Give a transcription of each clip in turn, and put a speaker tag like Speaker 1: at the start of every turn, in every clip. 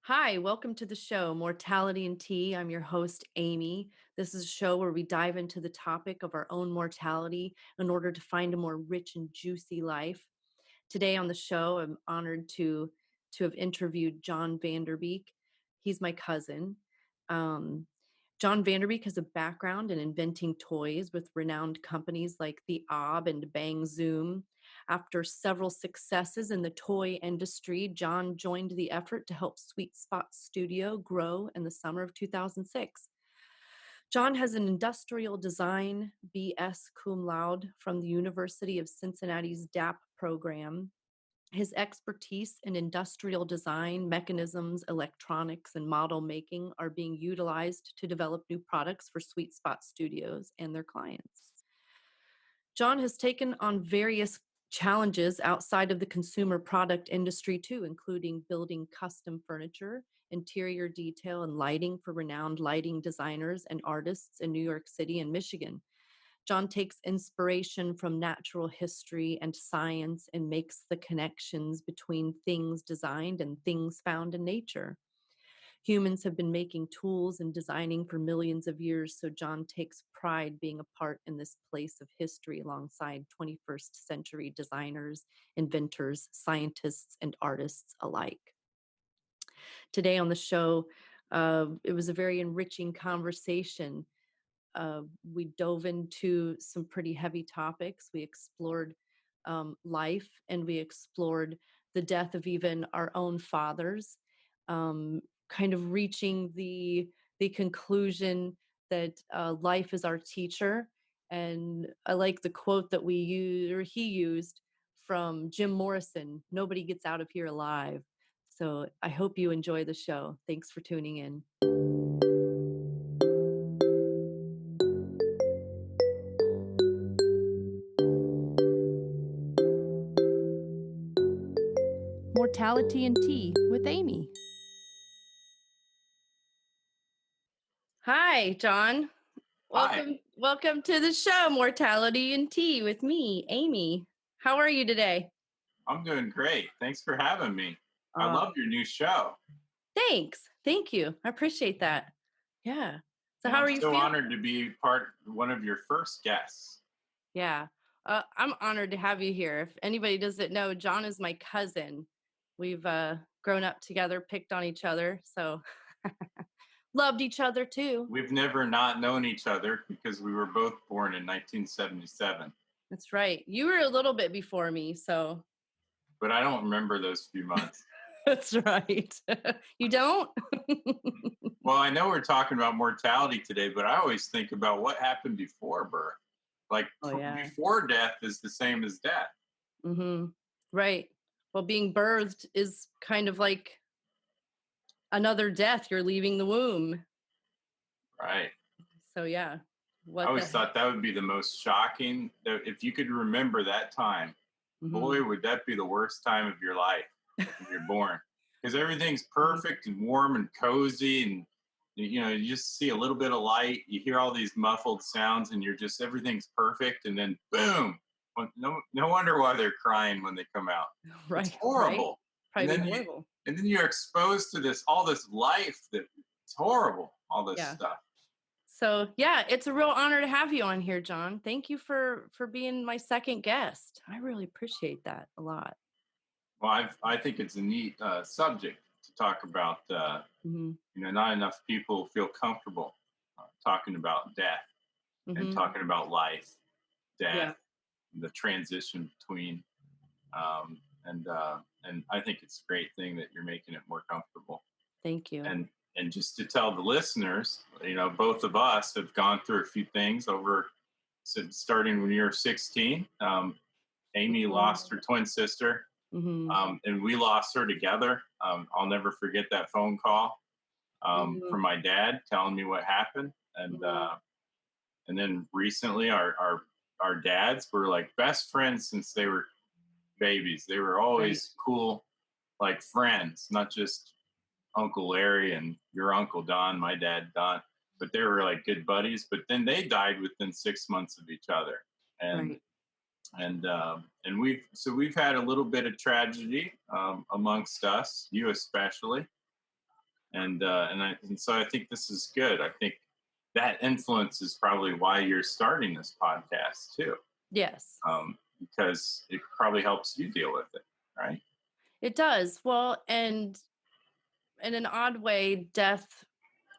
Speaker 1: Hi, welcome to the show, Mortality and Tea. I'm your host, Amy. This is a show where we dive into the topic of our own mortality in order to find a more rich and juicy life. Today on the show, I'm honored to have interviewed Jon Vanderbeek. He's my cousin. Um, Jon Vanderbeek has a background in inventing toys with renowned companies like the Ob and Bang Zoom. After several successes in the toy industry, Jon joined the effort to help Sweet Spot Studio grow in the summer of 2006. Jon has an industrial design BS cum laude from the University of Cincinnati's DAP program. His expertise in industrial design, mechanisms, electronics, and model making are being utilized to develop new products for Sweet Spot Studios and their clients. Jon has taken on various challenges outside of the consumer product industry too, including building custom furniture, interior detail, and lighting for renowned lighting designers and artists in New York City and Michigan. Jon takes inspiration from natural history and science and makes the connections between things designed and things found in nature. Humans have been making tools and designing for millions of years, so Jon takes pride being a part in this place of history alongside 21st century designers, inventors, scientists, and artists alike. Today on the show, it was a very enriching conversation. We dove into some pretty heavy topics. We explored life, and we explored the death of even our own fathers, kind of reaching the conclusion that life is our teacher. And I like the quote that we used, or he used, from Jim Morrison: "Nobody gets out of here alive." So I hope you enjoy the show. Thanks for tuning in. Mortality and Tea with Amy. Hi, Jon.
Speaker 2: Hi,
Speaker 1: Welcome to the show, Mortality and Tea with me, Amy. How are you today?
Speaker 2: I'm doing great. Thanks for having me. I
Speaker 1: Uh,
Speaker 2: love your new show,
Speaker 1: Thanks. Thank you. I appreciate that. Yeah. So
Speaker 2: and
Speaker 1: how
Speaker 2: I'm
Speaker 1: are you
Speaker 2: so
Speaker 1: feeling?
Speaker 2: honored to be one of your first guests.
Speaker 1: Yeah. I'm honored to have you here. If anybody doesn't know, Jon is my cousin. We've grown up together, picked on each other, so loved each other too.
Speaker 2: We've never not known each other because we were both born in 1977,
Speaker 1: That's right. You were a little bit before me, so
Speaker 2: but I don't remember those few months.
Speaker 1: that's right. You don't?
Speaker 2: Well, I know we're talking about mortality today, but I always think about what happened before birth. Like
Speaker 1: Oh yeah.
Speaker 2: before death is the same as death,
Speaker 1: Right. Well, being birthed is kind of like another death. You're leaving the womb.
Speaker 2: right?
Speaker 1: So yeah.
Speaker 2: I
Speaker 1: What the
Speaker 2: always thought that would be the most shocking. That if you could remember that time,
Speaker 1: hmm
Speaker 2: boy, would that be the worst time of your life when you're born, because everything's
Speaker 1: hmm
Speaker 2: perfect and warm and cozy, and you just see a little bit of light, you hear all these muffled sounds, and you're just everything's perfect, and then boom. Well, no wonder why they're crying when they come out. It's
Speaker 1: Right, right.
Speaker 2: horrible. and
Speaker 1: Probably be
Speaker 2: then you
Speaker 1: horrible.
Speaker 2: and then you're exposed to all this life that it's horrible, all this
Speaker 1: Yeah.
Speaker 2: stuff.
Speaker 1: So yeah, it's a real honor to have you on here, Jon. Thank you for being my second guest. I really appreciate that a lot.
Speaker 2: Well, I think it's a neat subject to talk about.
Speaker 1: hmm
Speaker 2: Not enough people feel comfortable talking about death and
Speaker 1: hmm
Speaker 2: talking about life,
Speaker 1: Yeah.
Speaker 2: death, the transition between. And I think it's a great thing that you're making it more comfortable.
Speaker 1: Thank you.
Speaker 2: And just to tell the listeners, both of us have gone through a few things over since starting when you were 16. Amy lost her twin sister,
Speaker 1: hmm
Speaker 2: and we lost her together. I'll never forget that phone call
Speaker 1: hmm
Speaker 2: from my dad telling me what happened,
Speaker 1: hmm
Speaker 2: and then recently our dads were like best friends since they were babies. They were
Speaker 1: Right.
Speaker 2: always cool, like friends, not just Uncle Larry and your Uncle Don, my dad Don, but they were like good buddies. But then they died within 6 months of each other, and
Speaker 1: Right.
Speaker 2: and we've had a little bit of tragedy amongst us, you especially. And so I think this is good. I think that influence is probably why you're starting this podcast too,
Speaker 1: Yes,
Speaker 2: because it probably helps you deal with it, right?
Speaker 1: it does. Well, and in an odd way, death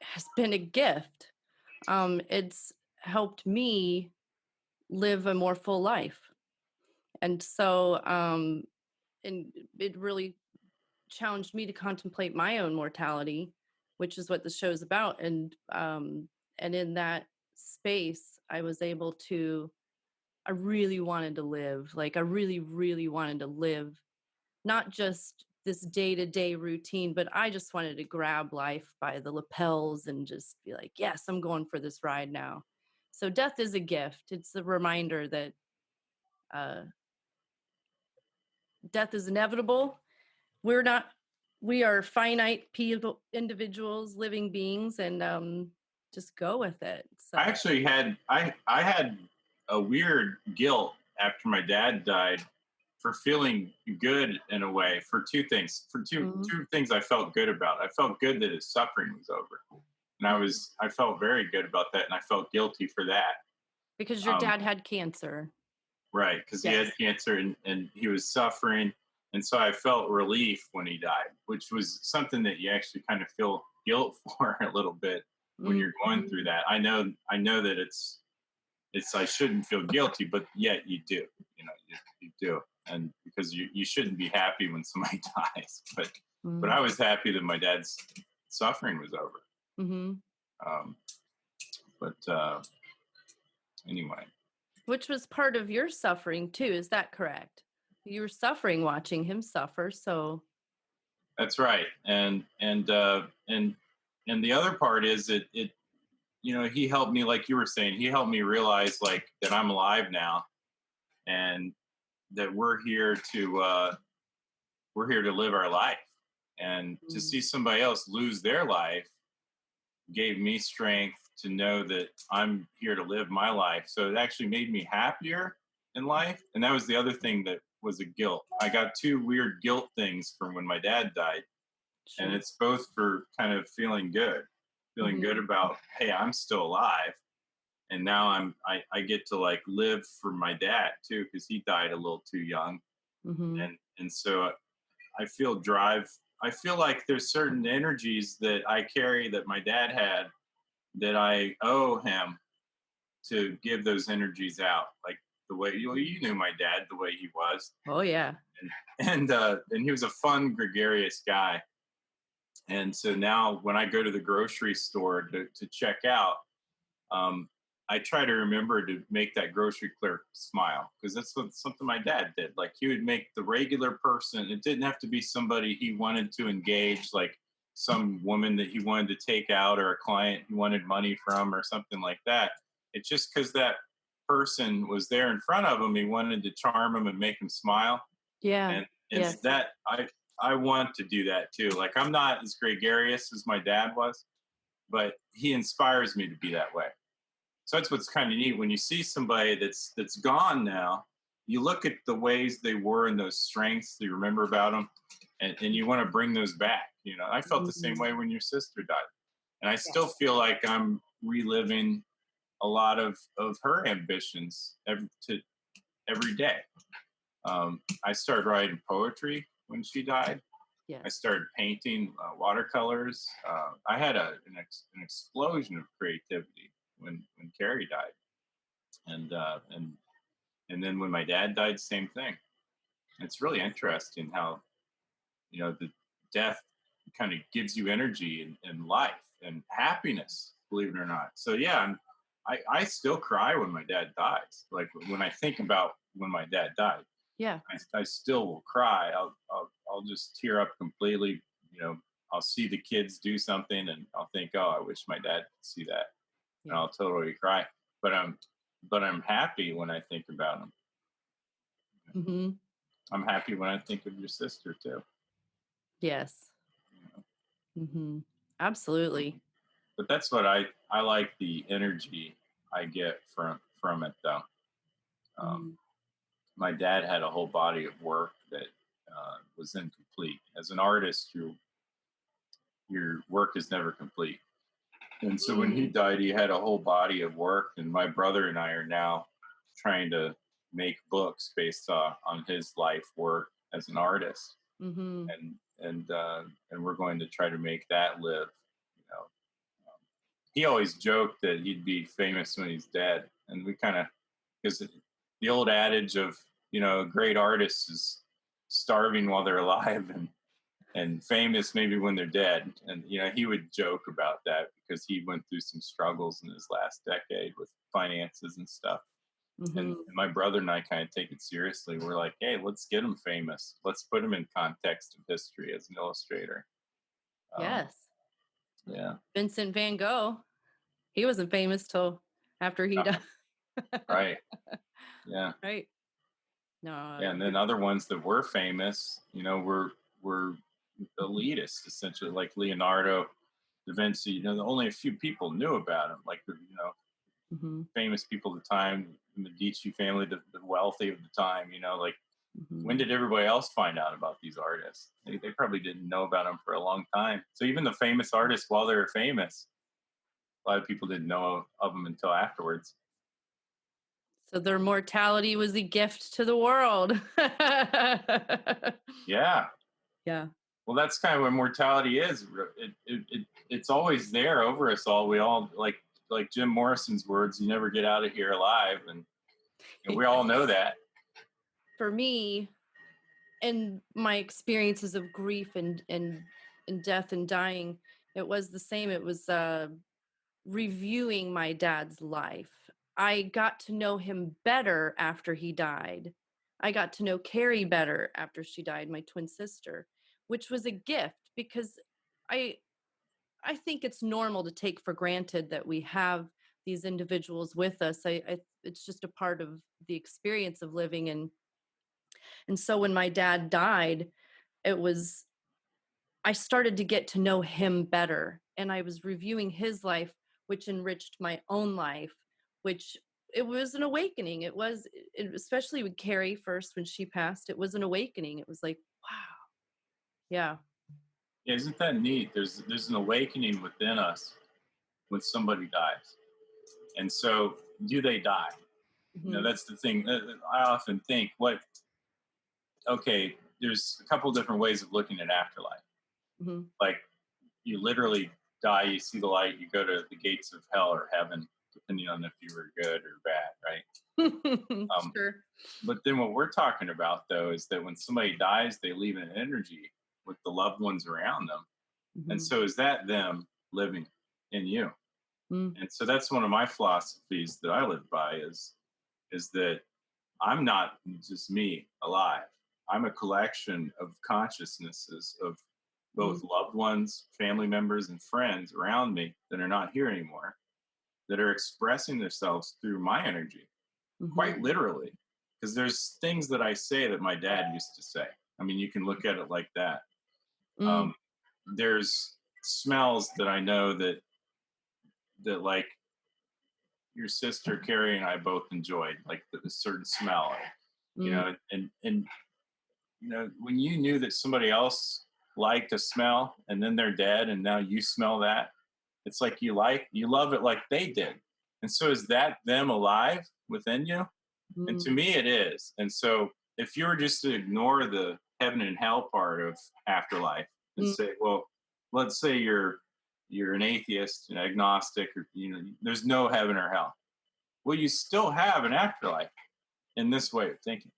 Speaker 1: has been a gift. It's helped me live a more full life. And so, and it really challenged me to contemplate my own mortality, which is what the show's about. And in that space, I was able to, I really wanted to live. Like I really, really wanted to live, not just this day-to-day routine, but I just wanted to grab life by the lapels and just be like, yes, I'm going for this ride now. So death is a gift. It's a reminder that uh, death is inevitable. We're not, we are finite people, individuals, living beings, and just go with it.
Speaker 2: I
Speaker 1: So,
Speaker 2: actually I had a weird guilt after my dad died for feeling good in a way for two things. For
Speaker 1: mhm,
Speaker 2: two things I felt good about. I felt good that his suffering was over. And
Speaker 1: mhm.
Speaker 2: I felt very good about that and I felt guilty for that.
Speaker 1: Because your
Speaker 2: Um,
Speaker 1: dad had cancer.
Speaker 2: right, because he had
Speaker 1: Yes.
Speaker 2: cancer and he was suffering. And so I felt relief when he died, which was something that you actually kind of feel guilt for a little bit when you're going
Speaker 1: Mhm.
Speaker 2: through that. I know that it's I shouldn't feel guilty, but yet you do. You do, and because you shouldn't be happy when somebody dies. But
Speaker 1: Mhm.
Speaker 2: I was happy that my dad's suffering was over.
Speaker 1: Mhm.
Speaker 2: Um, but anyway,
Speaker 1: Which was part of your suffering too, is that correct? You were suffering watching him suffer, so
Speaker 2: that's right. And the other part is that he helped me, like you were saying, he helped me realize like that I'm alive now and that we're here to live our life. And to
Speaker 1: mm,
Speaker 2: see somebody else lose their life gave me strength to know that I'm here to live my life. So it actually made me happier in life. And that was the other thing that was a guilt. I got two weird guilt things from when my dad died. And
Speaker 1: sure.
Speaker 2: it's both for kind of feeling good
Speaker 1: Mhm.
Speaker 2: about, hey, I'm still alive. And now I get to like live for my dad too, because he died a little too young.
Speaker 1: Mhm.
Speaker 2: And so I feel drive. I feel like there's certain energies that I carry that my dad had that I owe him to give those energies out. Like the way
Speaker 1: Mhm.
Speaker 2: you knew my dad, the way he was,
Speaker 1: Oh, yeah.
Speaker 2: and he was a fun, gregarious guy. And so now when I go to the grocery store to check out, um, I try to remember to make that grocery clerk smile because that's something my dad did. Like he would make the regular person. It didn't have to be somebody he wanted to engage, like some woman that he wanted to take out or a client he wanted money from or something like that. It's just because that person was there in front of him, he wanted to charm him and make him smile.
Speaker 1: Yeah.
Speaker 2: And
Speaker 1: Yes.
Speaker 2: that I want to do that too. Like I'm not as gregarious as my dad was, but he inspires me to be that way. So that's what's kind of neat when you see somebody that's gone now. You look at the ways they were and those strengths that you remember about them, and you want to bring those back. I felt the same
Speaker 1: Mhm.
Speaker 2: way when your sister died, and I still
Speaker 1: Yes.
Speaker 2: feel like I'm reliving a lot of her ambitions every day. I started writing poetry when she died. I
Speaker 1: Yes.
Speaker 2: started painting watercolors. I had an explosion of creativity when Carrie died, and and then when my dad died, same thing. It's really interesting how the death kind of gives you energy and life and happiness, believe it or not. So yeah, I still cry when my dad dies. Like when I think about when my dad died,
Speaker 1: Yeah.
Speaker 2: I still will cry. I'll just tear up completely. You know, I'll see the kids do something and I'll think, oh, I wish my dad could see that, and
Speaker 1: Yeah.
Speaker 2: I'll totally cry. But I'm happy when I think about him.
Speaker 1: Mhm.
Speaker 2: I'm happy when I think of your sister too.
Speaker 1: Yes. Mhm. Absolutely.
Speaker 2: But that's what I like the energy I get from it though. Um,
Speaker 1: Mhm.
Speaker 2: my dad had a whole body of work that was incomplete. As an artist, your work is never complete. And so when he
Speaker 1: Mm,
Speaker 2: died, he had a whole body of work, and my brother and I are now trying to make books based on his life work as an artist,
Speaker 1: mhm.
Speaker 2: and we're going to try to make that live. You know, he always joked that he'd be famous when he's dead, and we kind of, because the old adage of, a great artist is starving while they're alive and famous maybe when they're dead. And he would joke about that because he went through some struggles in his last decade with finances and stuff. And
Speaker 1: Mhm.
Speaker 2: my brother and I kind of take it seriously. We're like, hey, let's get him famous. Let's put him in context of history as an illustrator. um,
Speaker 1: Yes.
Speaker 2: yeah.
Speaker 1: Vincent van Gogh, he wasn't famous till after he
Speaker 2: Yeah,
Speaker 1: died.
Speaker 2: right. Yeah.
Speaker 1: Right? No,
Speaker 2: Yeah, and then other ones that were famous, were elitist, essentially, like Leonardo da Vinci. Only a few people knew about him, like
Speaker 1: mhm,
Speaker 2: famous people at the time, the Medici family, the wealthy of the time. Like, when
Speaker 1: mhm.
Speaker 2: did everybody else find out about these artists? They probably didn't know about them for a long time. So even the famous artists, while they were famous, a lot of people didn't know of them until afterwards.
Speaker 1: So their mortality was a gift to the world.
Speaker 2: Yeah.
Speaker 1: Yeah.
Speaker 2: Well, that's kind of what mortality is. It's always there over us all. We all, like Jim Morrison's words, "You never get out of here alive," and we all know that.
Speaker 1: For me, and my experiences of grief and death and dying, it was the same. It was reviewing my dad's life. I got to know him better after he died. I got to know Carrie better after she died, my twin sister, which was a gift because I I think it's normal to take for granted that we have these individuals with us. It's just a part of the experience of living, and so when my dad died, it was I started to get to know him better, and I was reviewing his life, which enriched my own life, which it was an awakening. Especially with Carrie first when she passed, it was an awakening. It was like, wow, yeah.
Speaker 2: Yeah, isn't that neat? There's an awakening within us when somebody dies, and so do they die?
Speaker 1: Hmm.
Speaker 2: That's the thing. I often think, what? Okay, there's a couple different ways of looking at afterlife.
Speaker 1: Hmm.
Speaker 2: Like, you literally die, you see the light, you go to the gates of hell or heaven, depending on if you were good or bad, right? Um,
Speaker 1: Sure.
Speaker 2: but then what we're talking about, though, is that when somebody dies, they leave an energy with the loved ones around them. And
Speaker 1: Hmm.
Speaker 2: so is that them living in you?
Speaker 1: Mm.
Speaker 2: And so that's one of my philosophies that I live by is that I'm not just me alive. I'm a collection of consciousnesses of
Speaker 1: Mm.
Speaker 2: both loved ones, family members, and friends around me that are not here anymore, that are expressing themselves through my energy,
Speaker 1: Mhm.
Speaker 2: quite literally. Because there's things that I say that my dad used to say. I mean, you can look at it like that.
Speaker 1: Mm.
Speaker 2: Um, there's smells that I know that like your sister Carrie and I both enjoyed, like the certain smell,
Speaker 1: Mm.
Speaker 2: and when you knew that somebody else liked a smell and then they're dead and now you smell that, it's like you love it like they did. And so is that them alive within you? And
Speaker 1: Mm.
Speaker 2: to me it is. And so if you were just to ignore the heaven and hell part of afterlife and
Speaker 1: Mm.
Speaker 2: say, well, let's say you're an atheist, an agnostic, or there's no heaven or hell. Well, you still have an afterlife in this way of thinking.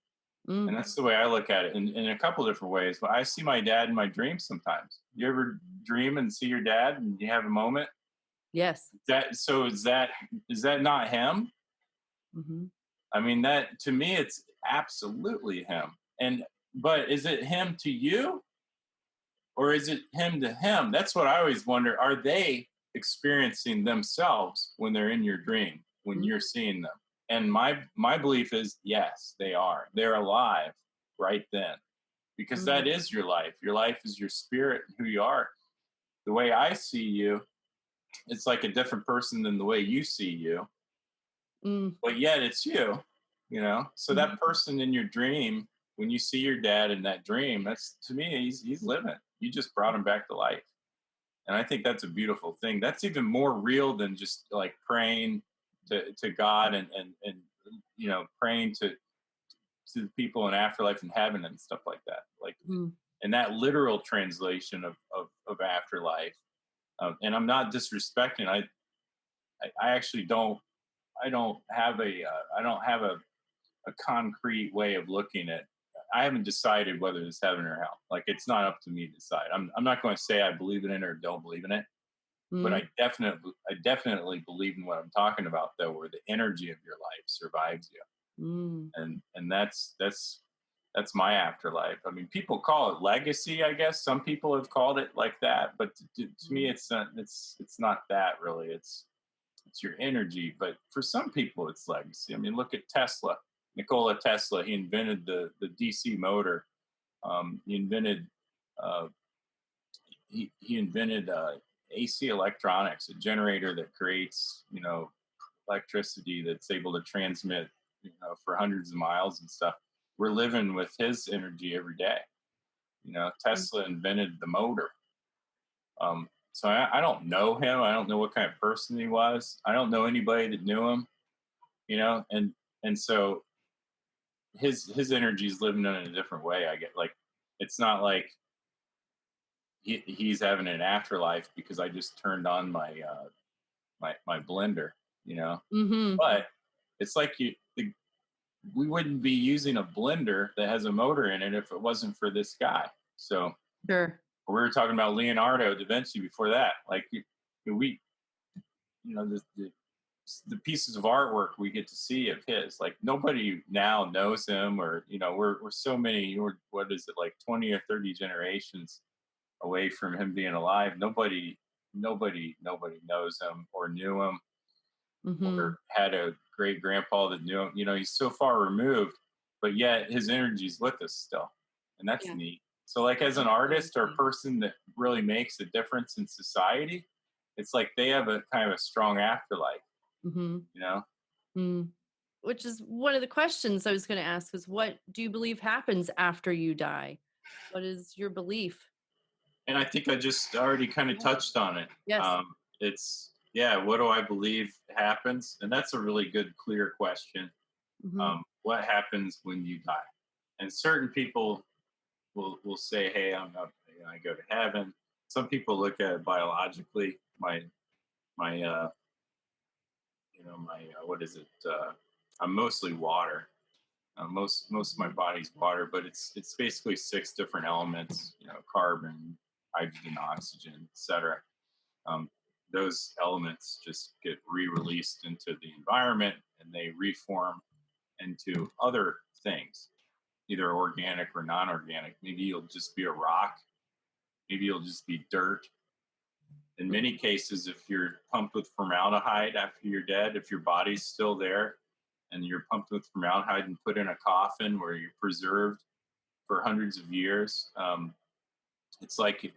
Speaker 1: Mm.
Speaker 2: And that's the way I look at it in a couple different ways. But I see my dad in my dreams sometimes. You ever dream and see your dad and you have a moment?
Speaker 1: Yes.
Speaker 2: Is that not him?
Speaker 1: Mhm.
Speaker 2: I mean, that to me it's absolutely him. And but is it him to you or is it him to him? That's what I always wonder. Are they experiencing themselves when they're in your dream, when
Speaker 1: Mm.
Speaker 2: you're seeing them? And my belief is yes, they are. They're alive right then. Because
Speaker 1: Mm.
Speaker 2: that is your life. Your life is your spirit and who you are. The way I see you, it's like a different person than the way you see you,
Speaker 1: Mm.
Speaker 2: but yet it's you. So
Speaker 1: Mhm.
Speaker 2: that person in your dream, when you see your dad in that dream, that's to me, he's living. You just brought him back to life. And I think that's a beautiful thing. That's even more real than just like praying to God and praying to the people in afterlife and heaven and stuff like that. Like,
Speaker 1: Mhm.
Speaker 2: and that literal translation of afterlife. And I'm not disrespecting. I actually don't. I don't have a concrete way of looking at. I haven't decided whether it's heaven or hell. Like, it's not up to me to decide. I'm not going to say I believe in it or don't believe in it, but
Speaker 1: Mhm.
Speaker 2: I definitely believe in what I'm talking about, though, where the energy of your life survives you,
Speaker 1: Mm.
Speaker 2: and that's my afterlife. I mean, people call it legacy. I guess some people have called it like that, but to me,
Speaker 1: Mhm.
Speaker 2: it's not. It's not that really. It's your energy, but for some people, it's legacy. I mean, look at Tesla. Nikola Tesla. He invented the DC motor. He invented uh, he invented AC electronics, a generator that creates electricity that's able to transmit for hundreds of miles and stuff. We're living with his energy every day.
Speaker 1: Mm.
Speaker 2: Tesla invented the motor. So I don't know him. I don't know what kind of person he was. I don't know anybody that knew him. And so his energy is living in a different way. I get like it's not like he's having an afterlife because I just turned on my blender, you know.
Speaker 1: Mhm.
Speaker 2: But it's like we wouldn't be using a blender that has a motor in it if it wasn't for this guy. So
Speaker 1: Sure.
Speaker 2: we were talking about Leonardo da Vinci before that. Like we, the pieces of artwork we get to see of his, like nobody now knows him, or we're so many. What is it, like 20 or 30 generations away from him being alive? Nobody knows him or knew him or
Speaker 1: Mhm.
Speaker 2: had a great grandpa that knew him. He's so far removed, but yet his energy's with us still. And that's
Speaker 1: Yeah,
Speaker 2: neat. So, like, as an artist or a
Speaker 1: absolutely.
Speaker 2: person that really makes a difference in society, it's like they have a kind of a strong afterlife,
Speaker 1: Mhm.
Speaker 2: you know?
Speaker 1: Mm. Which is one of the questions I was gonna ask is what do you believe happens after you die? What is your belief?
Speaker 2: And I think I just already kind of
Speaker 1: Yeah.
Speaker 2: touched on it.
Speaker 1: Yes.
Speaker 2: Yeah, what do I believe happens? And that's a really good, clear question.
Speaker 1: Mhm.
Speaker 2: What happens when you die? And certain people will say, "Hey, I go to heaven." Some people look at it biologically. My my what is it? I'm mostly water. Most of my
Speaker 1: Mhm.
Speaker 2: body's water, but it's basically six different elements. Carbon, hydrogen, oxygen, etc. Um, those elements just get re-released into the environment, and they reform into other things, either organic or non-organic. Maybe you'll just be a rock. Maybe you'll just be dirt. In many cases, if you're pumped with formaldehyde after you're dead, if your body's still there and you're pumped with formaldehyde and put in a coffin where you're preserved for hundreds of years, it's like, I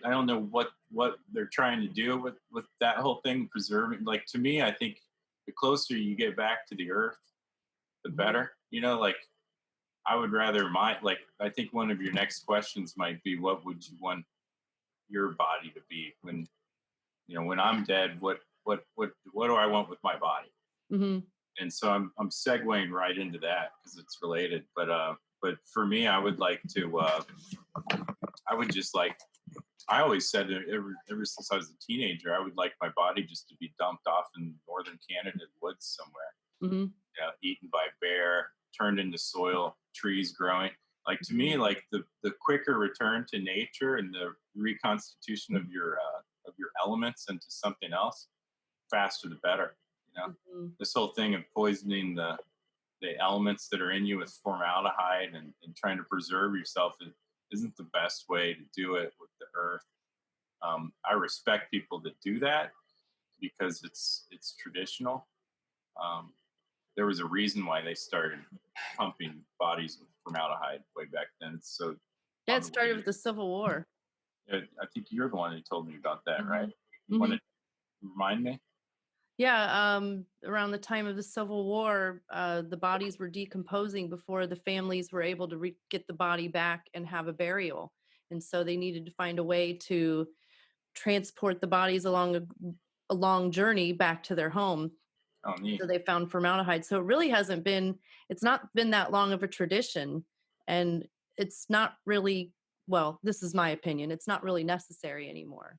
Speaker 2: don't know what they're trying to do with that whole thing, preserving. Like, to me, I think the closer you get back to the earth, the
Speaker 1: Mhm.
Speaker 2: better. Like, I would rather like, I think one of your next questions might be, what would you want your body to be when I'm dead? What do I want with my body?
Speaker 1: Mhm.
Speaker 2: And so I'm segueing right into that because it's related. But for me, I would like to. I would just like. I always said that ever since I was a teenager, I would like my body just to be dumped off in northern Canada woods somewhere,
Speaker 1: Mhm.
Speaker 2: eaten by bear, turned into soil, trees growing. Like, to me,
Speaker 1: Mhm.
Speaker 2: like the quicker return to nature and the reconstitution of your elements into something else, faster the better.
Speaker 1: Mhm.
Speaker 2: This whole thing of poisoning the elements that are in you with formaldehyde and trying to preserve yourself isn't the best way to do it with the earth. I respect people that do that because it's traditional. Um, there was a reason why they started pumping bodies with formaldehyde way back then. It's so
Speaker 1: Yeah,
Speaker 2: on
Speaker 1: it
Speaker 2: the way
Speaker 1: started with the Civil War.
Speaker 2: I think you're the one who told me about that, right?
Speaker 1: Mhm.
Speaker 2: You want
Speaker 1: Mhm.
Speaker 2: to remind me?
Speaker 1: Yeah, around the time of the Civil War, the bodies were decomposing before the families were able to get the body back and have a burial. And so they needed to find a way to transport the bodies along a long journey back to their home.
Speaker 2: Oh,
Speaker 1: So
Speaker 2: neat.
Speaker 1: they found formaldehyde. So it really hasn't been, it's not been that long of a tradition. And it's not really, well, this is my opinion, it's not really necessary anymore.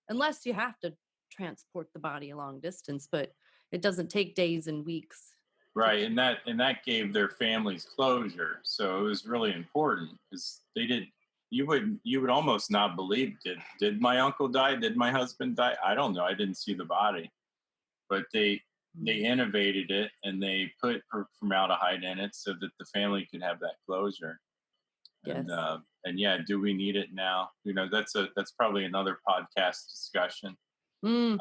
Speaker 1: Unless you have to transport the body a long distance, but it doesn't take days and weeks to.
Speaker 2: Right, and that gave their families closure. So it was really important because they did. You would almost not believe, did my uncle die? Did my husband die? I don't know. I didn't see the body, but they
Speaker 1: Mm,
Speaker 2: innovated it and they put formaldehyde in it so that the family could have that closure. And
Speaker 1: yes.
Speaker 2: and yeah, do we need it now? That's probably another podcast discussion.
Speaker 1: Mm,
Speaker 2: Um,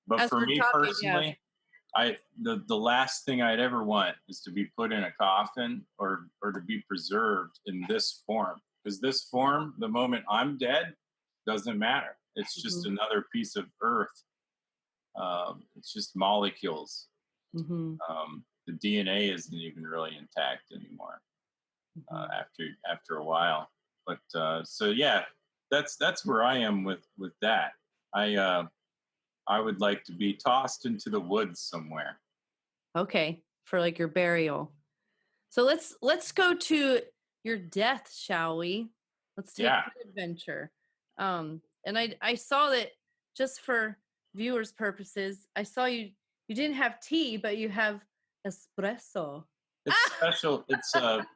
Speaker 2: but
Speaker 1: as
Speaker 2: for
Speaker 1: we're
Speaker 2: me
Speaker 1: talking, yeah.
Speaker 2: personally, the last thing I'd ever want is to be put in a coffin or to be preserved in this form. Because this form, the moment I'm dead, doesn't matter. It's just
Speaker 1: Mhm,
Speaker 2: another piece of earth. It's just molecules.
Speaker 1: mhm,
Speaker 2: The DNA isn't even really intact anymore
Speaker 1: mhm.
Speaker 2: after a while. But so yeah, that's where I am with that. I uh, I would like to be tossed into the woods somewhere.
Speaker 1: Okay, for like your burial. So let's go to your death, shall we? Let's take
Speaker 2: Yeah.
Speaker 1: the adventure. And I saw that, just for viewers' purposes, I saw you didn't have tea, but you have espresso.
Speaker 2: It's
Speaker 1: Ah!
Speaker 2: special. It's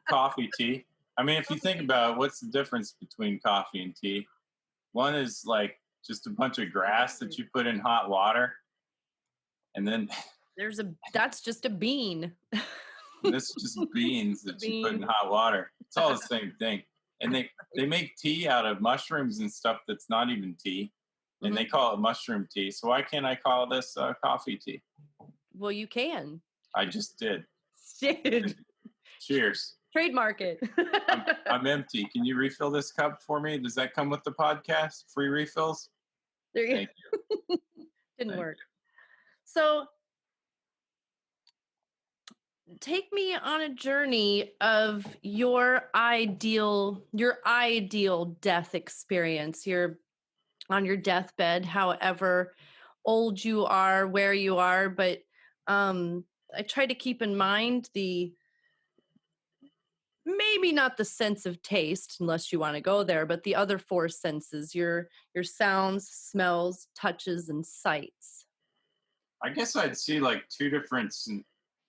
Speaker 2: coffee tea. I mean, if you think about it, what's the difference between coffee and tea? One is like just a bunch of grass that you put in hot water, and then
Speaker 1: That's just a bean.
Speaker 2: this is just beans
Speaker 1: A
Speaker 2: that you put in
Speaker 1: bean.
Speaker 2: hot water. It's all the same thing. And they make tea out of mushrooms and stuff that's not even tea, and they
Speaker 1: Mhm.
Speaker 2: call it mushroom tea. So why can't I call this coffee tea?
Speaker 1: Well, you can.
Speaker 2: I just did.
Speaker 1: Dude,
Speaker 2: Cheers.
Speaker 1: trademark it.
Speaker 2: I'm empty. Can you refill this cup for me? Does that come with the podcast? Free refills?
Speaker 1: There you
Speaker 2: Thank you.
Speaker 1: didn't
Speaker 2: Thank
Speaker 1: work.
Speaker 2: you.
Speaker 1: So take me on a journey of your ideal death experience. You're on your deathbed, however old you are, where you are, but um I try to keep in mind the, maybe not the sense of taste unless you want to go there, but the other four senses, your sounds, smells, touches, and sights.
Speaker 2: I guess I'd see like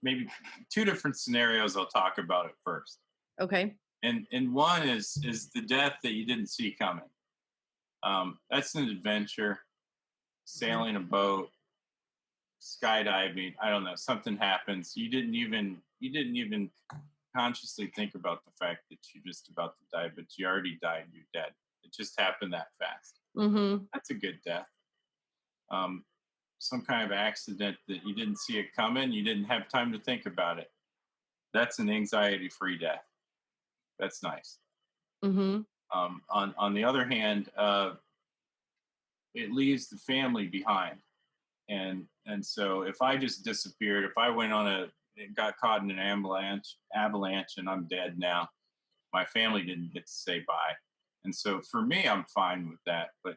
Speaker 2: maybe two different scenarios. I'll talk about it first.
Speaker 1: Okay.
Speaker 2: And one is the death that you didn't see coming. That's an adventure,
Speaker 1: Mhm.
Speaker 2: sailing a boat, skydiving. I don't know. Something happens. You didn't even consciously think about the fact that you're just about to die, but you already died. You're dead. It just happened that fast.
Speaker 1: Mhm.
Speaker 2: That's a good death. Um, some kind of accident that you didn't see it coming. You didn't have time to think about it. That's an anxiety-free death. That's nice.
Speaker 1: Mhm.
Speaker 2: On the other hand, it leaves the family behind, and so if I just disappeared, if I went on got caught in an avalanche, and I'm dead now, my family didn't get to say bye, and so for me, I'm fine with that. But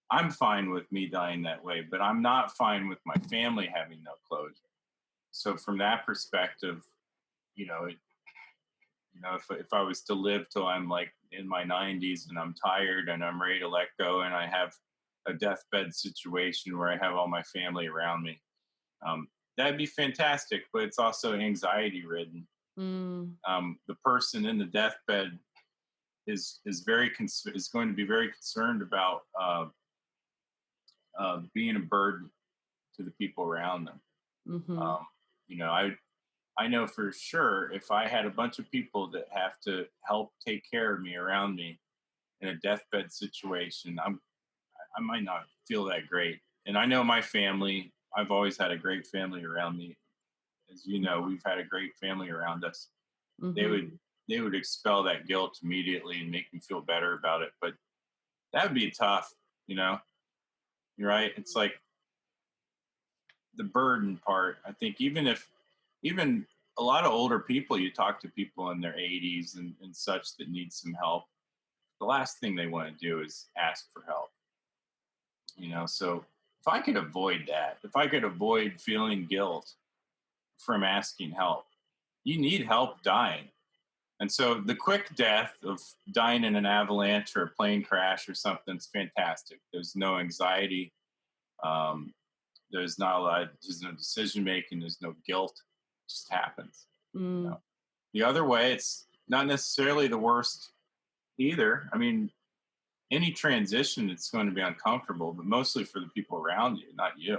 Speaker 2: I'm fine with me dying that way, but I'm not fine with my family having no closure. So from that perspective, you know, if I was to live till I'm like in my 90s and I'm tired and I'm ready to let go and I have a deathbed situation where I have all my family around me, that'd be fantastic. But it's also anxiety ridden.
Speaker 1: Mm.
Speaker 2: The person in the deathbed is going to be very concerned about being a burden to the people around them.
Speaker 1: Mhm.
Speaker 2: Um, I know for sure if I had a bunch of people that have to help take care of me around me in a deathbed situation, I might not feel that great. And I know my family, I've always had a great family around me. As you know, we've had a great family around us. They would
Speaker 1: Mhm.
Speaker 2: they would expel that guilt immediately and make me feel better about it. But that would be tough, you know. You're right. It's like the burden part. I think even a lot of older people, you talk to people in their 80s and such that need some help. the last thing they want to do is ask for help. So if I could avoid that, if I could avoid feeling guilt from asking help, you need help dying. And so the quick death of dying in an avalanche or a plane crash or something is fantastic. There's no anxiety. Um, there's not a lot. There's no decision making. There's no guilt. It just happens. You
Speaker 1: Mm,
Speaker 2: know. The other way, it's not necessarily the worst either. I mean, any transition, it's going to be uncomfortable, but mostly for the people around you, not you.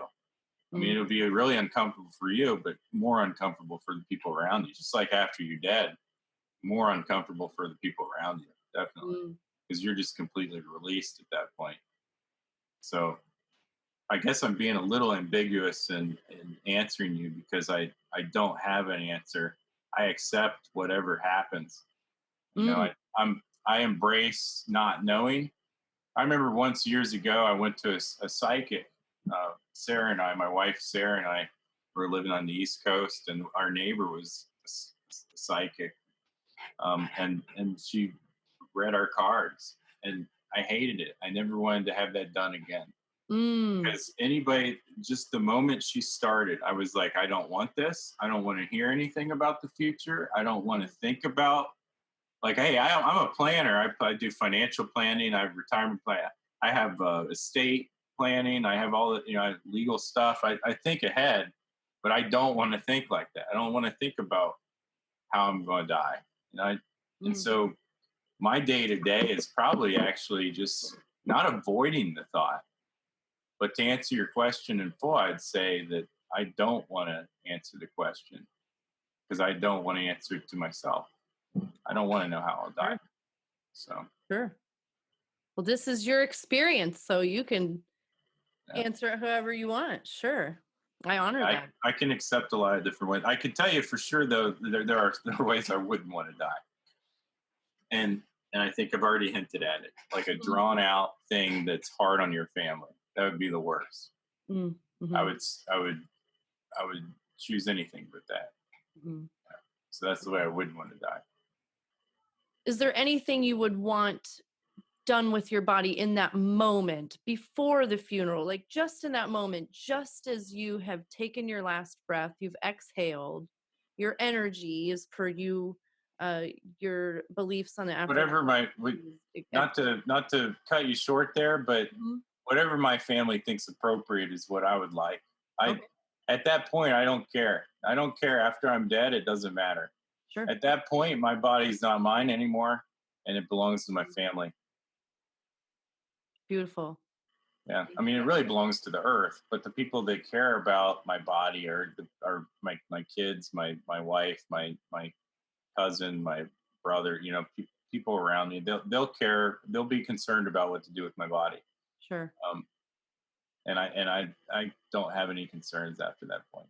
Speaker 2: I mean,
Speaker 1: mm,
Speaker 2: it'll be really uncomfortable for you, but more uncomfortable for the people around you. Just like after you're dead, more uncomfortable for the people around you, definitely,
Speaker 1: mm,
Speaker 2: because you're just completely released at that point. So I guess I'm being a little ambiguous in answering you because I don't have an answer. I accept whatever happens.
Speaker 1: mm,
Speaker 2: I embrace not knowing. I remember once years ago I went to a psychic. Sarah and I, my wife Sarah and I, were living on the East Coast, and our neighbor was a psychic, and she read our cards, and I hated it. I never wanted to have that done again
Speaker 1: mm,
Speaker 2: because anybody, just the moment she started, I was like, I don't want this. I don't want to hear anything about the future. I don't want to think about, like, hey, I'm a planner. I do financial planning. I have retirement plan. I have estate planning. I have all the legal stuff. I think ahead, but I don't want to think like that. I don't want to think about how I'm going to die. You know, and
Speaker 1: mm.
Speaker 2: so my day to day is probably actually just not avoiding the thought, but to answer your question in full, I'd say that I don't want to answer the question because I don't want to answer it to myself. I don't want to know how I'll die.
Speaker 1: Sure,
Speaker 2: So,
Speaker 1: sure. Well, this is your experience, so you can
Speaker 2: yeah.
Speaker 1: answer it however you want. Sure. I honor
Speaker 2: I,
Speaker 1: that.
Speaker 2: I can accept a lot of different ways. I can tell you for sure, though, there are ways I wouldn't want to die. And I think I've already hinted at it, like a
Speaker 1: Mm,
Speaker 2: drawn out thing that's hard on your family. That would be the worst.
Speaker 1: mm,
Speaker 2: I
Speaker 1: mhm,
Speaker 2: would, I would, I would choose anything but that.
Speaker 1: mhm.
Speaker 2: So that's the way I wouldn't want to die.
Speaker 1: Is there anything you would want done with your body in that moment before the funeral? Like just in that moment, just as you have taken your last breath, you've exhaled, your energy is per you, uh, your beliefs on the afterlife.
Speaker 2: Whatever not to cut you short there, but
Speaker 1: Mhm.
Speaker 2: whatever my family thinks appropriate is what I would like. I
Speaker 1: Okay,
Speaker 2: At that point I don't care. I don't care after I'm dead, it doesn't matter.
Speaker 1: sure.
Speaker 2: At that point my body's not mine anymore and it belongs to my
Speaker 1: Mhm.
Speaker 2: family.
Speaker 1: Beautiful.
Speaker 2: Yeah. I
Speaker 1: Thank
Speaker 2: mean it
Speaker 1: you.
Speaker 2: really belongs to the earth, but the people that care about my body are my kids, my wife, my cousin, my brother, people around me. They'll care. They'll be concerned about what to do with my body.
Speaker 1: Sure.
Speaker 2: Um, and I don't have any concerns after that point.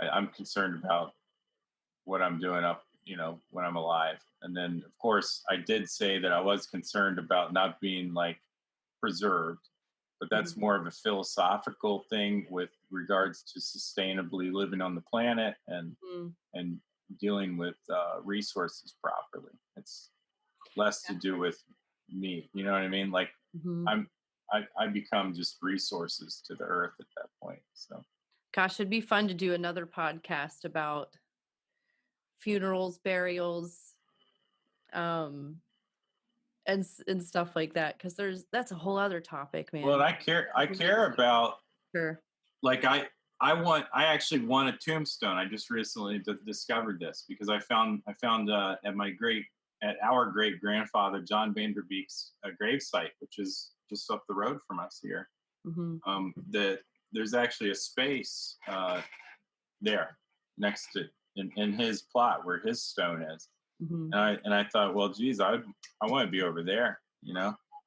Speaker 2: I'm concerned about what I'm doing up, when I'm alive. And then, of course, I did say that I was concerned about not being like preserved, but that's
Speaker 1: Mhm.
Speaker 2: more of a philosophical thing with regards to sustainably living on the planet
Speaker 1: Mm.
Speaker 2: and dealing with resources properly. It's less to do with me. You know what I mean? Like
Speaker 1: Mhm.
Speaker 2: I'm, I become just resources to the earth at that point. So
Speaker 1: Gosh, it'd be fun to do another podcast about funerals, burials, um, and stuff like that. Because that's a whole other topic,
Speaker 2: well,
Speaker 1: man.
Speaker 2: I care about,
Speaker 1: Sure.
Speaker 2: like I actually want a tombstone. I just recently discovered this because I found at our great grandfather Jon Vanderbeek's gravesite, which is just up the road from us here.
Speaker 1: Mhm.
Speaker 2: That there's actually a space there next to in his plot where his stone is.
Speaker 1: Mhm.
Speaker 2: And I thought, well, geez, I want to be over there,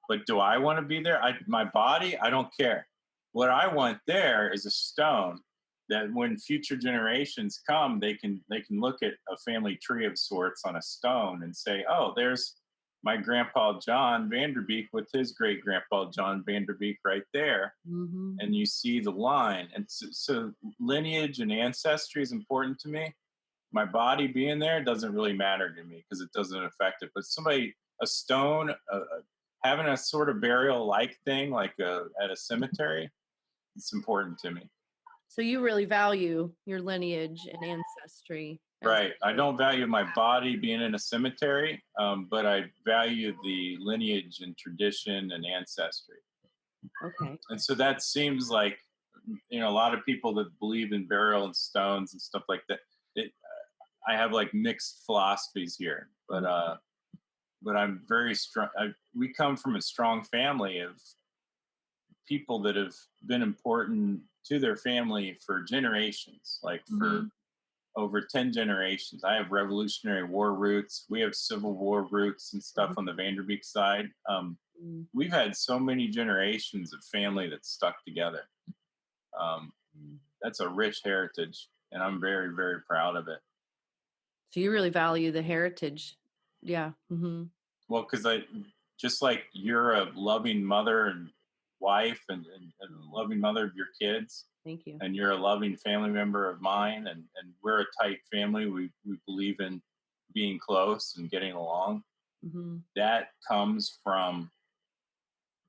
Speaker 2: But do I want to be there? My body, I don't care. What I want there is a stone that when future generations come, they can look at a family tree of sorts on a stone and say, oh, there's my grandpa Jon Vanderbeek with his great grandpa Jon Vanderbeek right there,
Speaker 1: Mhm.
Speaker 2: and you see the line. And so lineage and ancestry is important to me. My body being there doesn't really matter to me because it doesn't affect it. But somebody a stone, having a sort of burial like thing, like at a cemetery, it's important to me.
Speaker 1: So you really value your lineage and ancestry as
Speaker 2: Right. I don't value my body being in a cemetery, but I value the lineage and tradition and ancestry.
Speaker 1: okay.
Speaker 2: And so that seems like, a lot of people that believe in burial and stones and stuff like that. It, I have like mixed philosophies here, but I'm very strong. We come from a strong family of people that have been important to their family for generations, like
Speaker 1: Mm-hmm.
Speaker 2: for over 10 generations. I have Revolutionary War roots. We have Civil War roots and stuff on the Vanderbeek side.
Speaker 1: Mm-hmm.
Speaker 2: We've had so many generations of family that stuck together. Um, that's a rich heritage, and I'm very, very proud of it.
Speaker 1: So you really value the heritage. Yeah. Mm-hmm.
Speaker 2: Well, because just like you're a loving mother and wife and a loving mother of your kids,
Speaker 1: Thank you.
Speaker 2: and you're a loving family member of mine, and we're a tight family. We believe in being close and getting along.
Speaker 1: Mm-hmm.
Speaker 2: That comes from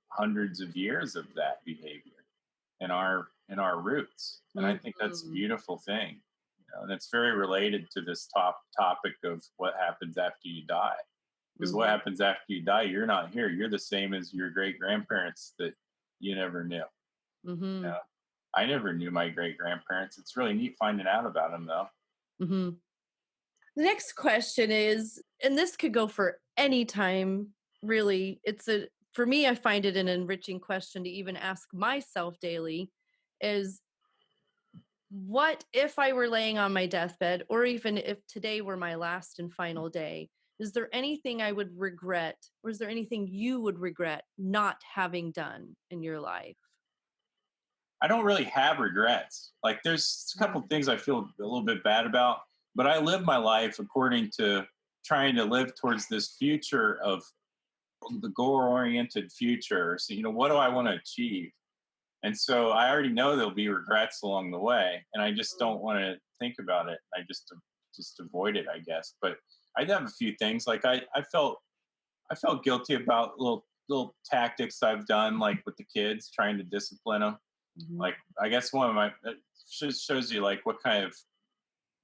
Speaker 2: hundreds of years of that behavior in our roots, and I think that's a
Speaker 1: Mm-hmm.
Speaker 2: beautiful thing. And it's very related to this topic of what happens after you die. Because what
Speaker 1: Mm-hmm.
Speaker 2: happens after you die, you're not here. You're the same as your great grandparents that you never knew.
Speaker 1: Mm-hmm.
Speaker 2: Yeah. I never knew my great grandparents. It's really neat finding out about them, though.
Speaker 1: Mm-hmm. The next question is, and this could go for any time, really. For me, I find it an enriching question to even ask myself daily is what if I were laying on my deathbed, or even if today were my last and final day? Is there anything I would regret, or is there anything you would regret not having done in your life?
Speaker 2: I don't really have regrets. Like, there's a couple things I feel a little bit bad about, but I live my life according to trying to live towards this future of the goal oriented future. So, what do I want to achieve? And so I already know there'll be regrets along the way, and I just don't want to think about it. I just avoid it, I guess. But I have a few things. Like I felt guilty about little tactics I've done, like with the kids, trying to discipline them.
Speaker 1: Mhm.
Speaker 2: Like, I guess one of my that just shows you like what kind of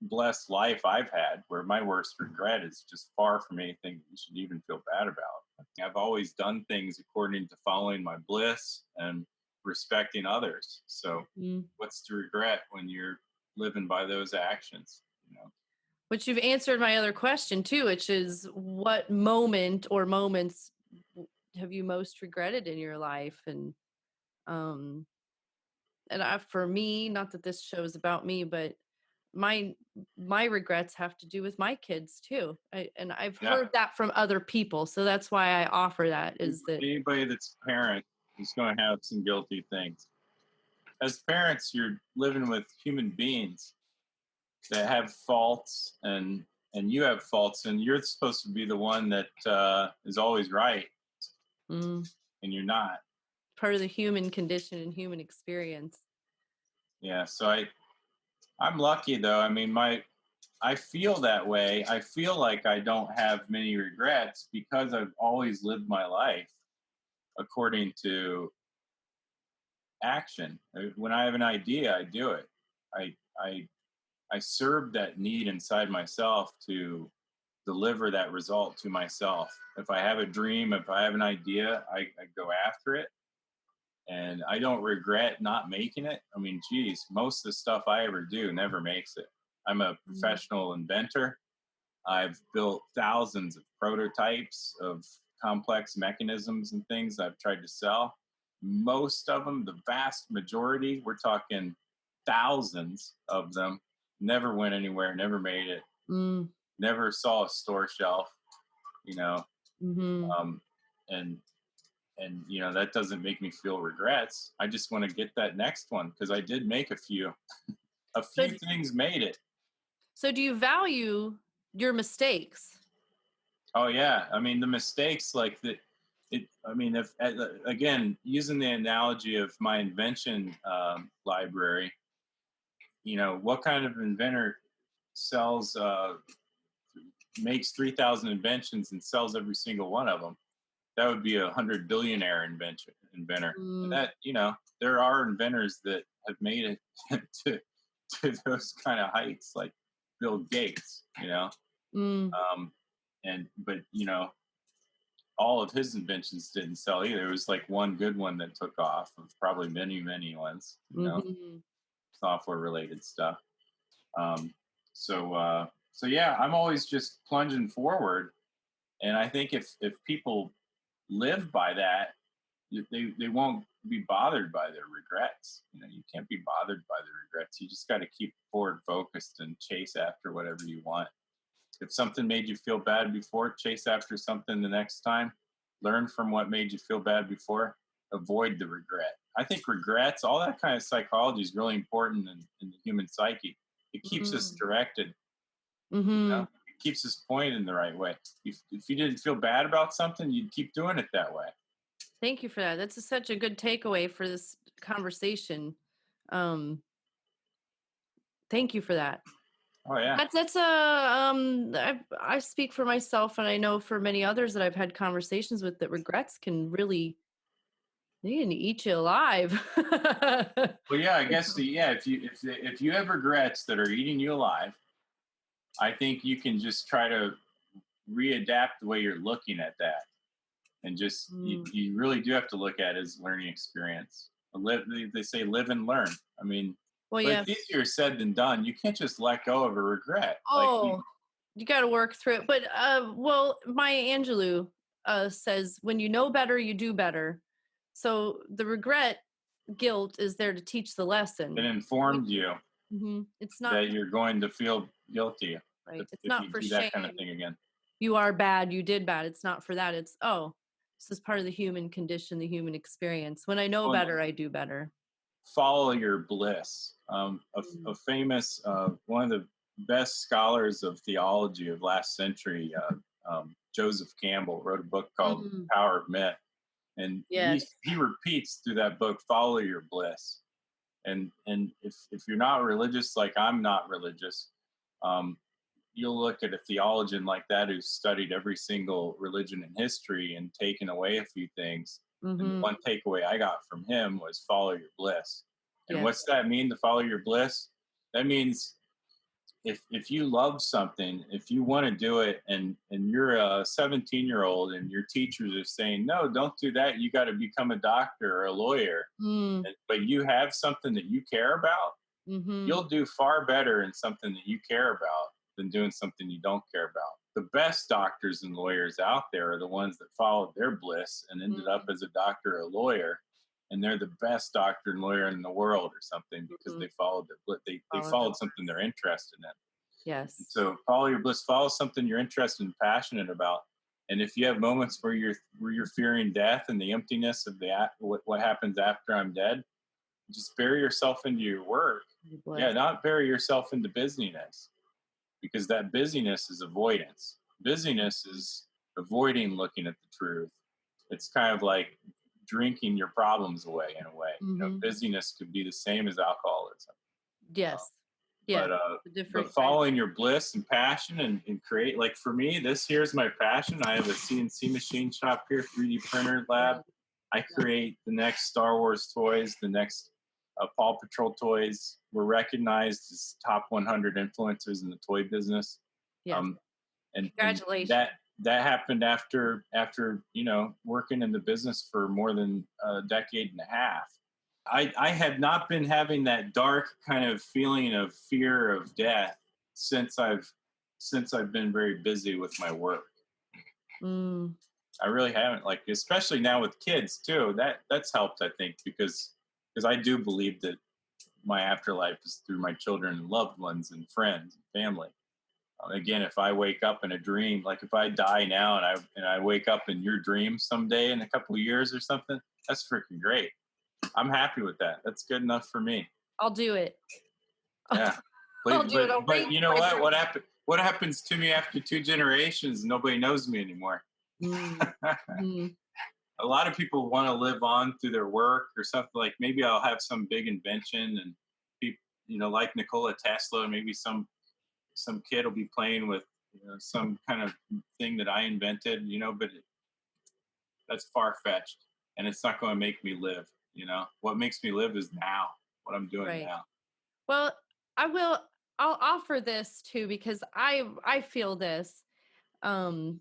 Speaker 2: blessed life I've had, where my worst regret is just far from anything you should even feel bad about. I've always done things according to following my bliss and respecting others. So
Speaker 1: Mhm.
Speaker 2: what's to regret when you're living by those actions?
Speaker 1: Which you've answered my other question too, which is what moment or moments have you most regretted in your life? Um, for me, not that this show is about me, but my my regrets have to do with my kids too. And I've
Speaker 2: Yeah.
Speaker 1: heard that from other people, so that's why I offer that. Is that
Speaker 2: Anybody that's a parent is going to have some guilty things. As parents, you're living with human beings that have faults, and you have faults, and you're supposed to be the one that is always right,
Speaker 1: mm,
Speaker 2: and you're not.
Speaker 1: part of the human condition and human experience?
Speaker 2: Yeah. So I'm lucky though. I mean, I feel that way. I feel like I don't have many regrets because I've always lived my life according to action. When I have an idea, I do it. I I I serve that need inside myself to deliver that result to myself. If I have a dream, if I have an idea, I go after it. And I don't regret not making it. I mean, geez, most of the stuff I ever do never makes it. I'm a
Speaker 1: Mm,
Speaker 2: professional inventor. I've built thousands of prototypes of complex mechanisms and things I've tried to sell. Most of them, the vast majority, we're talking thousands of them, never went anywhere, never made it,
Speaker 1: mm,
Speaker 2: never saw a store shelf, you know.
Speaker 1: mhm.
Speaker 2: Um, and that doesn't make me feel regrets. I just want to get that next one because I did make a few. A
Speaker 1: So,
Speaker 2: few things made it.
Speaker 1: so do you value your mistakes?
Speaker 2: Oh yeah, I mean the mistakes like that. I mean, if again using the analogy of my invention library, what kind of inventor sells makes 3,000 inventions and sells every single one of them, that would be 100 billionaire inventor. And
Speaker 1: Mm,
Speaker 2: that, there are inventors that have made it to those kind of heights, like Bill Gates.
Speaker 1: mm,
Speaker 2: Um, and but all of his inventions didn't sell either. It was like one good one that took off, of probably many, many ones.
Speaker 1: mhm.
Speaker 2: Software related stuff. Um, so yeah, I'm always just plunging forward, and I think if people live by that, they won't be bothered by their regrets. You can't be bothered by the regrets. You just got to keep forward focused and chase after whatever you want. If something made you feel bad before, chase after something the next time. Learn from what made you feel bad before. Avoid the regret. I think regrets, all that kind of psychology is really important in the human psyche. It keeps us
Speaker 1: Mm,
Speaker 2: directed.
Speaker 1: mhm.
Speaker 2: It keeps us pointed in the right way. If you didn't feel bad about something, you'd keep doing it that way.
Speaker 1: Thank you for that. That's such a good takeaway for this conversation. Um, Thank you for that.
Speaker 2: Oh yeah.
Speaker 1: That's a I speak for myself, and I know for many others that I've had conversations with, that regrets can really, they can eat you alive.
Speaker 2: Well, yeah. I guess yeah. If you have regrets that are eating you alive, I think you can just try to readapt the way you're looking at that, and just
Speaker 1: Mm.
Speaker 2: you really do have to look at it as learning experience. They say live and learn. I mean,
Speaker 1: Well,
Speaker 2: but
Speaker 1: yeah.
Speaker 2: it's easier said than done. You can't just let go of a regret. Like
Speaker 1: Oh, you got to work through it. But well, Maya Angelou says, when you know better, you do better. So the regret, guilt is there to teach the
Speaker 2: it
Speaker 1: lesson.
Speaker 2: informed you
Speaker 1: It's not
Speaker 2: that you're going to feel guilty
Speaker 1: right. It's
Speaker 2: if
Speaker 1: not
Speaker 2: you
Speaker 1: for
Speaker 2: do that kind of
Speaker 1: shame.
Speaker 2: thing again.
Speaker 1: You are bad, you did bad. It's not for that. It's, oh, this is part of the human condition, the human experience. When I know
Speaker 2: Well,
Speaker 1: better, I do better.
Speaker 2: follow your bliss. A
Speaker 1: Mm.
Speaker 2: famous, one of the best scholars of theology of last century, Joseph Campbell, wrote a book called
Speaker 1: Mm.
Speaker 2: Power of Myth, and
Speaker 1: Yes.
Speaker 2: he repeats through that book, follow your bliss. And if you're not religious, like I'm not religious, um, you'll look at a theologian like that who's studied every single religion in history and taken away a few things. And the
Speaker 1: Mhm.
Speaker 2: one takeaway I got from him was follow your bliss. And what's
Speaker 1: Yes.
Speaker 2: that mean, to follow your bliss? That means if you love something, if you want to do it, and you're a 17-year-old and your teachers are saying, no, don't do that. You got to become a doctor or a lawyer.
Speaker 1: Mm.
Speaker 2: But you have something that you care about,
Speaker 1: Mhm.
Speaker 2: you'll do far better in something that you care about than doing something you don't care about. The best doctors and lawyers out there are the ones that followed their bliss and ended up
Speaker 1: Mm.
Speaker 2: as a doctor or a lawyer. And they're the best doctor and lawyer in the world or something because
Speaker 1: Mhm.
Speaker 2: they followed their bliss. They
Speaker 1: Follow their
Speaker 2: followed something they're
Speaker 1: bliss.
Speaker 2: interested in. And
Speaker 1: Yes.
Speaker 2: so follow your bliss, follow something you're interested and passionate about. And if you have moments where you're fearing death and the emptiness of what happens after I'm dead, just bury yourself into your work.
Speaker 1: Your
Speaker 2: Yeah,
Speaker 1: bliss.
Speaker 2: not bury yourself into busyness, because that busyness is avoidance. Busyness is avoiding looking at the truth. It's kind of like drinking your problems away in a way.
Speaker 1: Mhm.
Speaker 2: Busyness could be the same as alcoholism. Uh,
Speaker 1: Yes. Yeah.
Speaker 2: but uh,
Speaker 1: The
Speaker 2: but
Speaker 1: different kind.
Speaker 2: following your bliss and passion, and create, like for me, this here's my passion. I have a CNC machine shop here, 3D printer lab.
Speaker 1: Yeah.
Speaker 2: I
Speaker 1: Yeah.
Speaker 2: create the next Star Wars toys, the next Paw Patrol toys. We're recognized as top 100 influencers in the toy business,
Speaker 1: Yes.
Speaker 2: um, and
Speaker 1: Congratulations.
Speaker 2: that happened after working in the business for more than a decade and a half. I have not been having that dark kind of feeling of fear of death since I've been very busy with my work.
Speaker 1: Mm.
Speaker 2: I really haven't, like, especially now with kids too. That's helped, I think, because I do believe that my afterlife is through my children and loved ones and friends and family. Again, if I wake up in a dream, like if I die now and I wake up in your dream someday in a couple of years or something, that's freaking great. I'm happy with that. That's good enough for me.
Speaker 1: I'll do it.
Speaker 2: Yeah.
Speaker 1: I'll
Speaker 2: But
Speaker 1: do it. I'll
Speaker 2: but
Speaker 1: wait
Speaker 2: you
Speaker 1: till
Speaker 2: know
Speaker 1: my
Speaker 2: what?
Speaker 1: birthday.
Speaker 2: What happens to me after 2 generations? Nobody knows me anymore.
Speaker 1: Mm. Mhm.
Speaker 2: A lot of people want to live on through their work or something, like maybe I'll have some big invention and people, like Nikola Tesla, maybe some kid will be playing with some kind of thing that I invented, but that's far fetched, and it's not going to make me live. What makes me live is now, what I'm doing
Speaker 1: Right.
Speaker 2: now.
Speaker 1: Well, I will I'll offer this too because I feel this. Um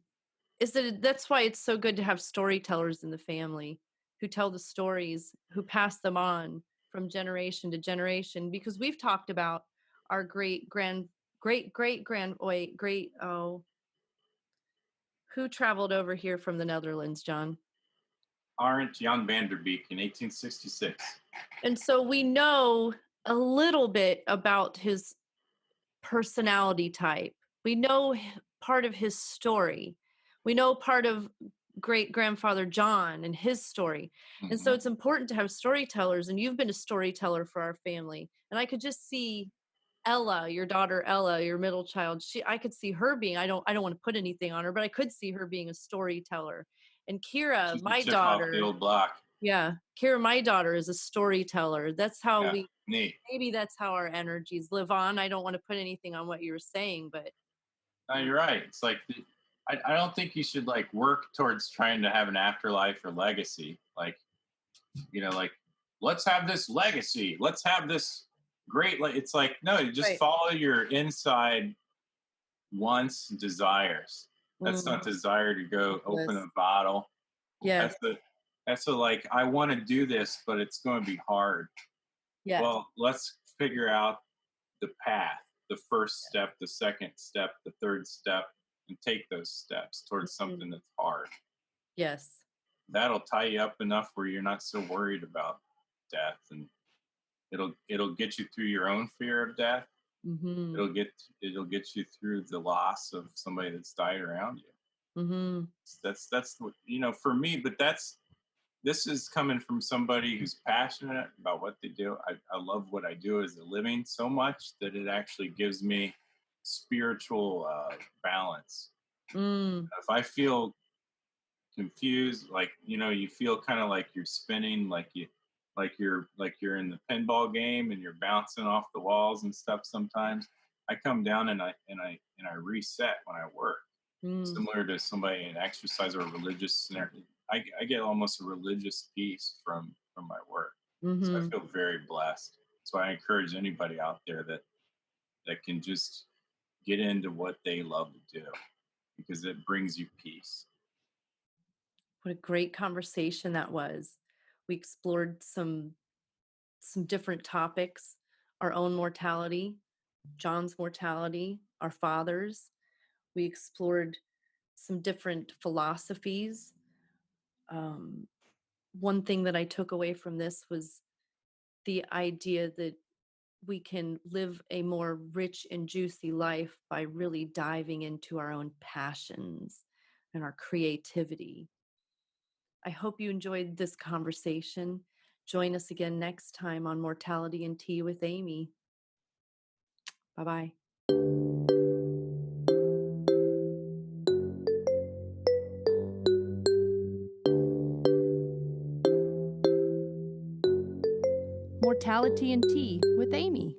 Speaker 1: is that that's why it's so good to have storytellers in the family who tell the stories, who pass them on from generation to generation because we've talked about our great grand wait, great oh, who traveled over here from the Netherlands, John?
Speaker 2: Aren't Jon Vanderbeek in 1866?
Speaker 1: And so we know a little bit about his personality type. We know part of his story. We know part of great grandfather John and his story. And so
Speaker 2: Hmm.
Speaker 1: it's important to have storytellers. And you've been a storyteller for our family. And I could just see Ella, your daughter Ella, your middle child. I could see her being, I don't want to put anything on her, but I could see her being a storyteller. And Kira,
Speaker 2: She's a
Speaker 1: my
Speaker 2: chip off the
Speaker 1: daughter,
Speaker 2: old block.
Speaker 1: yeah, Kira, my daughter is a storyteller. That's how
Speaker 2: Yeah,
Speaker 1: we
Speaker 2: neat.
Speaker 1: maybe that's how our energies live on. I don't want to put anything on what you were saying, but
Speaker 2: No,
Speaker 1: um,
Speaker 2: you're right. It's like I don't think you should like work towards trying to have an afterlife or legacy. Like let's have this legacy. Let's have this great. Like it's like no, you just
Speaker 1: right.
Speaker 2: follow your inside wants, desires. That's not
Speaker 1: Mm,
Speaker 2: desire to go open
Speaker 1: yes.
Speaker 2: a bottle.
Speaker 1: Yes.
Speaker 2: That's the like I want to do this, but it's going to be hard.
Speaker 1: Yes.
Speaker 2: Well, let's figure out the path, the first step, the second step, the third step, and take those steps towards
Speaker 1: Mhm.
Speaker 2: something that's hard.
Speaker 1: Yes.
Speaker 2: That'll tie you up enough where you're not so worried about death, and it'll get you through your own fear of death.
Speaker 1: Mhm.
Speaker 2: It'll get you through the loss of somebody that's died around you.
Speaker 1: Mhm.
Speaker 2: That's what for me. But this is coming from somebody who's passionate about what they do. I love what I do as a living so much that it actually gives me spiritual balance.
Speaker 1: Mm.
Speaker 2: If I feel confused, like you feel kind of like you're spinning, like you're in the pinball game and you're bouncing off the walls and stuff. Sometimes I come down and I reset when I work,
Speaker 1: Mm.
Speaker 2: similar to somebody in exercise or religious scenario. I get almost a religious peace from my work. So I
Speaker 1: Mhm.
Speaker 2: feel very blessed. So I encourage anybody out there that can just get into what they love to do because it brings you peace.
Speaker 1: What a great conversation that was. We explored some different topics, our own mortality, John's mortality, our fathers. We explored some different philosophies. Um, one thing that I took away from this was the idea that we can live a more rich and juicy life by really diving into our own passions and our creativity. I hope you enjoyed this conversation. Join us again next time on Mortality and Tea with Amy. Bye bye. Mortality and Tea with Amy.